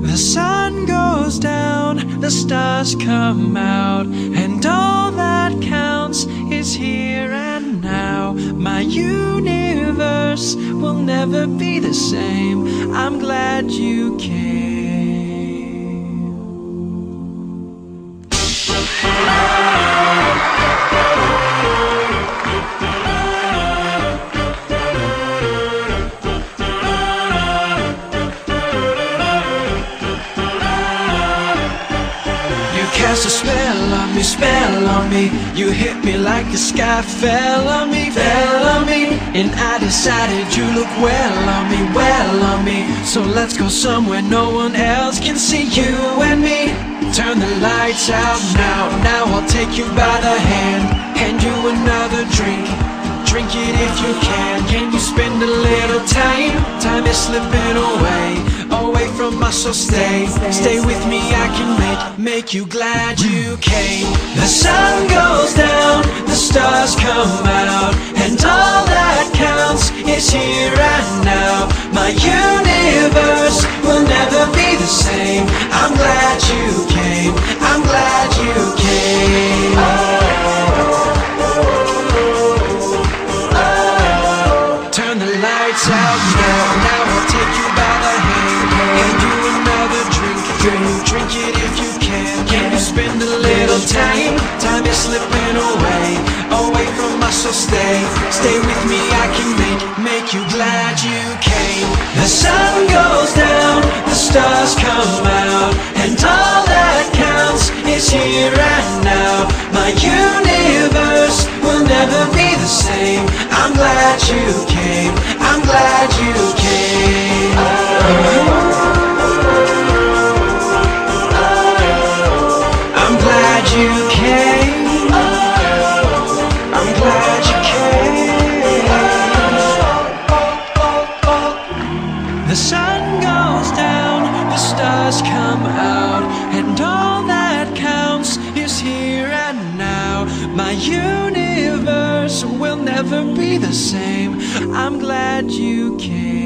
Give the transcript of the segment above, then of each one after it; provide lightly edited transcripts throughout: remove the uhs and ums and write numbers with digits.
The sun goes down, the stars come out, and all that counts is here and now. My universe will never be the same. I'm glad you came. Cast a spell on me. You hit me like the sky fell on me, and I decided you look well on me. So let's go somewhere no one else can see, you and me. Turn the lights out now I'll take you by the hand, hand you another drink. Drink it if you can you spend a little time? Time is slipping away from us, so stay with me. I can make you glad you came. The sun goes down, the stars come out, and all that counts is here and now. My universe will never be the same. I'm glad you came, I'm glad you came. Turn the lights out now I'll take you by the hand, hand you another drink. Drink it if you can you spend a little time? Time is slipping away from us, so stay with me. I can make you glad you came. The sun goes down, the stars come out, and all that counts is here and now. My universe will never be the same. I'm glad you came, I'm glad you came. I'm glad you came. I'm glad you came. The sun goes down, the stars come out, and all that counts is here and now. My universe will never be the same. I'm glad you came.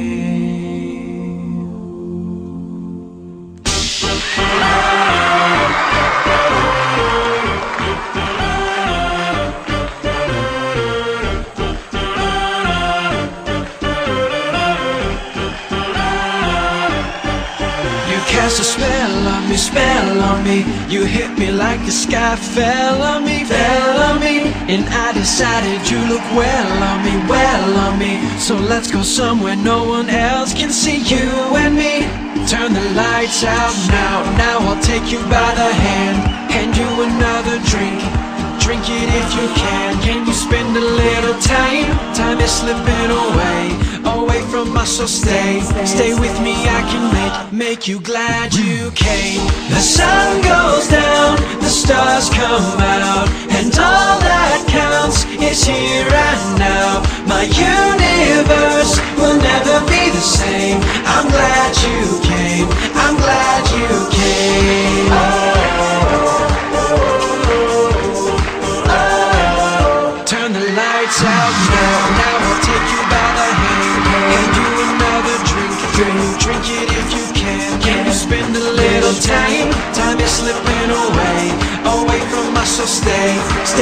Cast a spell on me. You hit me like the sky fell on me, and I decided you look well on me. So let's go somewhere no one else can see, you and me. Turn the lights out now I'll take you by the hand, hand you another drink. Drink it if you can you spend a little time? Time is slipping away from us, so stay with me. I can make you glad you came. The sun goes down, the stars come out, and all that counts is here and now. My universe will never be the same. I'm glad you came, I'm glad you came. Turn the lights out now I'll take you by the hand, hand you another drink. Drink it if you can you spend a little time? Time is slipping away from us, so stay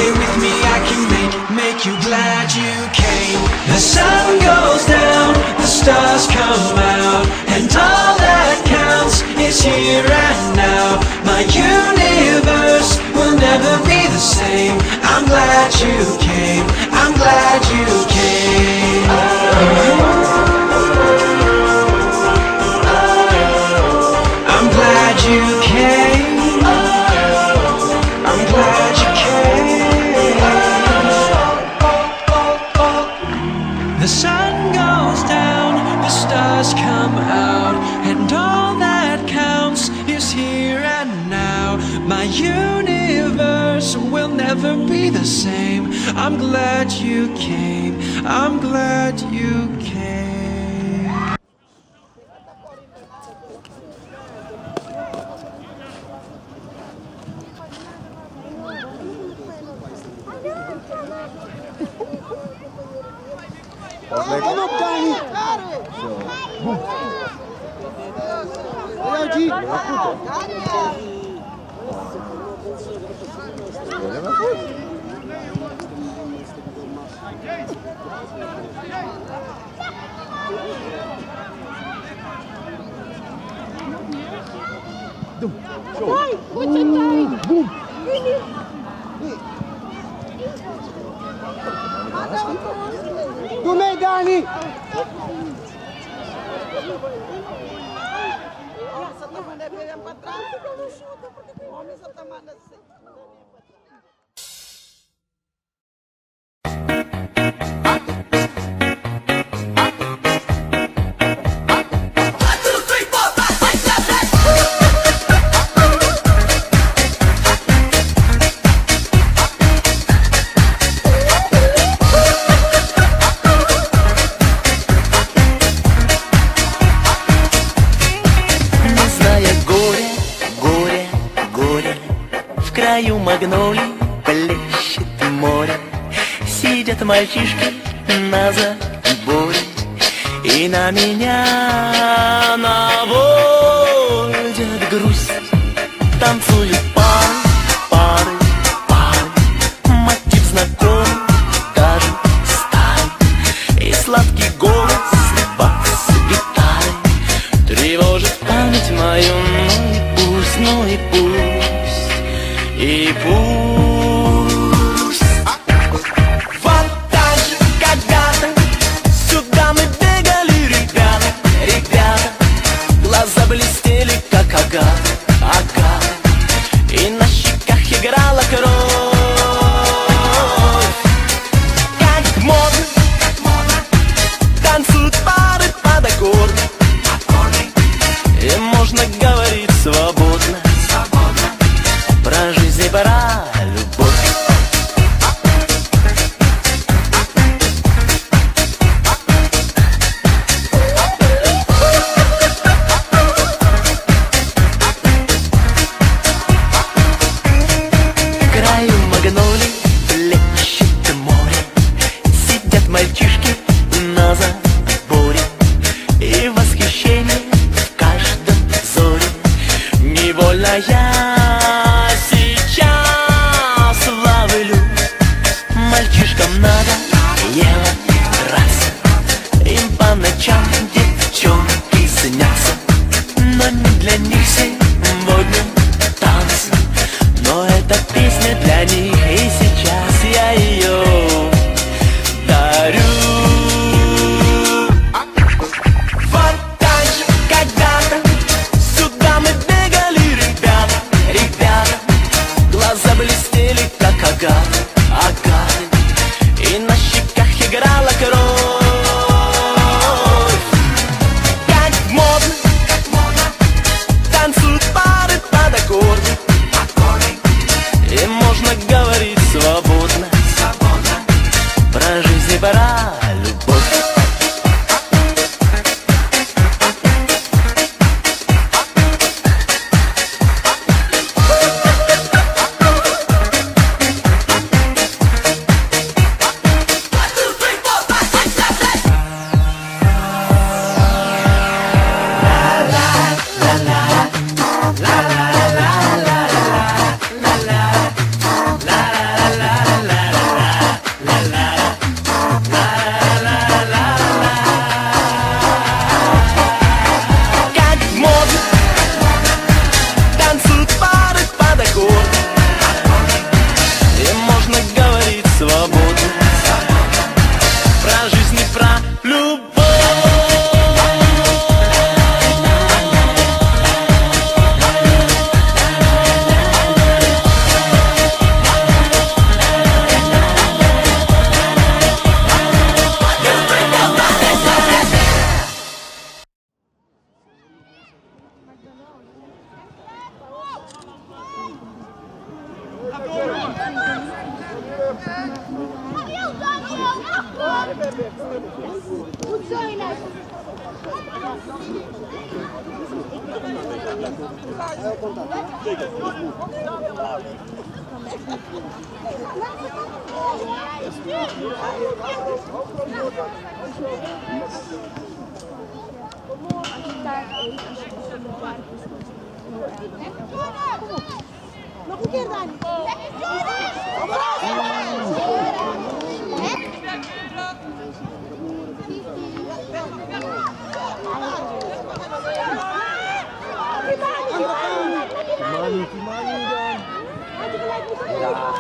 with me. I can make you glad you came. The sun goes down, the stars come out, and all that counts is here and now. My universe will never be the same. I'm glad you came, I'm glad you came. I'm glad you came. I'm glad you came. The sun goes down, the stars come out, and all that counts is here and now. My universe will never be the same. I'm glad you came, I'm glad you came. Come up, Donnie. Dani! Магнолий плещет море, сидят мальчишки на заборе и на меня наводят грусть. Танцуют пары, мотив знакомый, даже старый, и сладкий голос бас-гитары тревожит память мою, ну и пусть, и пусть. Вот так же когда-то сюда мы бегали, ребята, глаза блестели, как агат, и на щеках играла кровь. Как модно танцуют пары под аккорды, и можно говорить свободно про жизнь и про любовь. В краю магнолий плещет море, сидят мальчишки на заборе, и восхищение в каждом взоре. Невольно я сейчас ловлю. Мальчишкам надо ело раз, им по ночам девчонки снятся, но не для них сегодня танцы. Но эта песня для них, и сейчас я ее дарю. Вот так же когда-то сюда мы бегали, ребята, глаза блестели, как агаты, и на щеках играла кровь. Как модно танцуют пары под аккорды, и можно говорить свободно про жизнь и про любовь.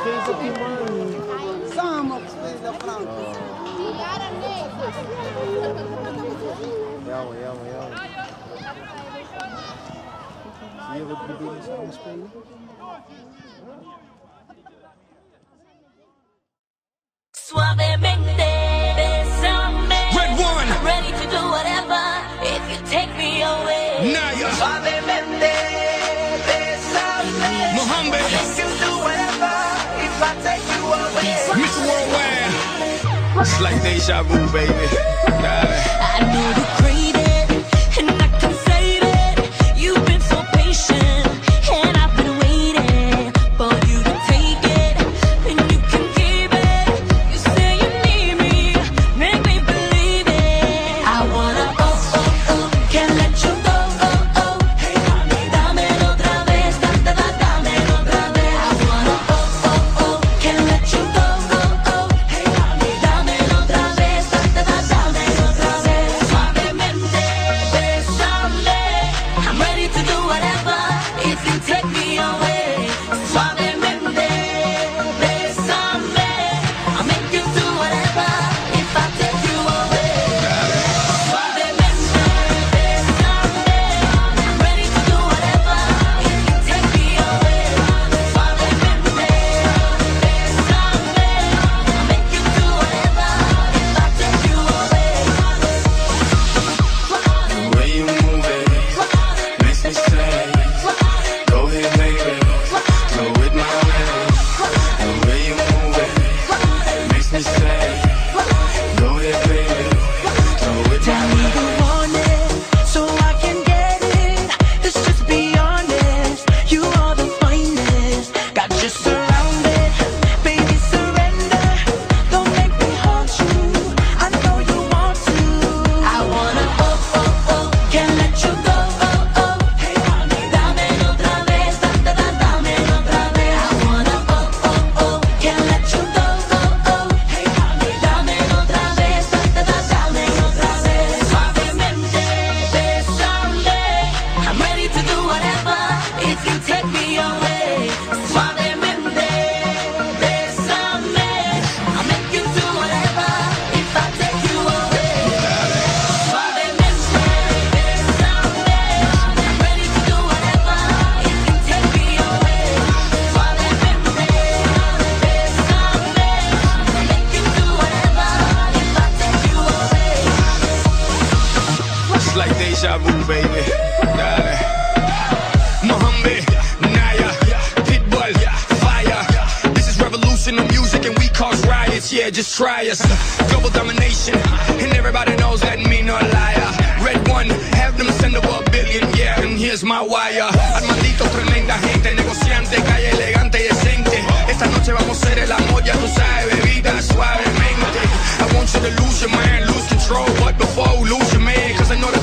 Geef op die man. Samen opspelen, Frank. Jammer. Zie je wat we doen samen spelen? Suavemente, besame. Red One. I'm ready to do whatever if you take me away. Naya. Suavemente, besame. Mohammed. Yes, you do whatever if I take you away. Mr. Worldwide. It's like deja vu, baby. I know you crave it, and I can save it. You've been so patient, and I've been waiting for you to take it, and you can keep it. You say you need me, make me believe it. I wanna can't let you go. Hey, honey, dámelo otra vez, dámelo otra vez. I wanna can't let you go. Hey, honey, dámelo otra vez, dámelo otra vez. Suavemente, besame. I'm ready to do whatever if you take me away. Suavemente, besame. I'll make you do whatever if I take you away. Suavemente, besame. I'm ready to do whatever if you take me away. Suavemente, besame. I'll make you do whatever if I take you away. The way you move it makes me say, go ahead, baby, go with my way. The way you move it makes me say, go ahead, baby, go with my Tell me way. you want it, so I can get it. Let's just be honest, you are the finest. Got you surrounded, baby surrender. Don't make me haunt you, I know you want to. I wanna can't let you go. Hey honey, dámelo otra vez, dámelo otra vez. I wanna can't let you go. Hey honey, dámelo otra vez, dámelo otra vez. Suavemente, besame. I'm ready to do whatever if you take me away. Suavemente, besame. I'll make you do whatever if I take you away. Suavemente, besame. I'm ready to do whatever if you take me away. Suavemente, besame. I'll make you do whatever if I take you away. It's like deja vu, baby. Mohammed, Naya, Pitbull, fire. This is revolution of music and we cause riots. Yeah, just try us. Global domination, and everybody knows that me no liar. Red One, have them send over $1 billion, yeah, and here's my wire. Armandito, tremenda gente, negociante, calle elegante y decente. Esta noche vamos a hacer el amor, ya tú sabes, bebida suavemente. I want you to lose your mind, lose control, but before you lose your man, cause I know the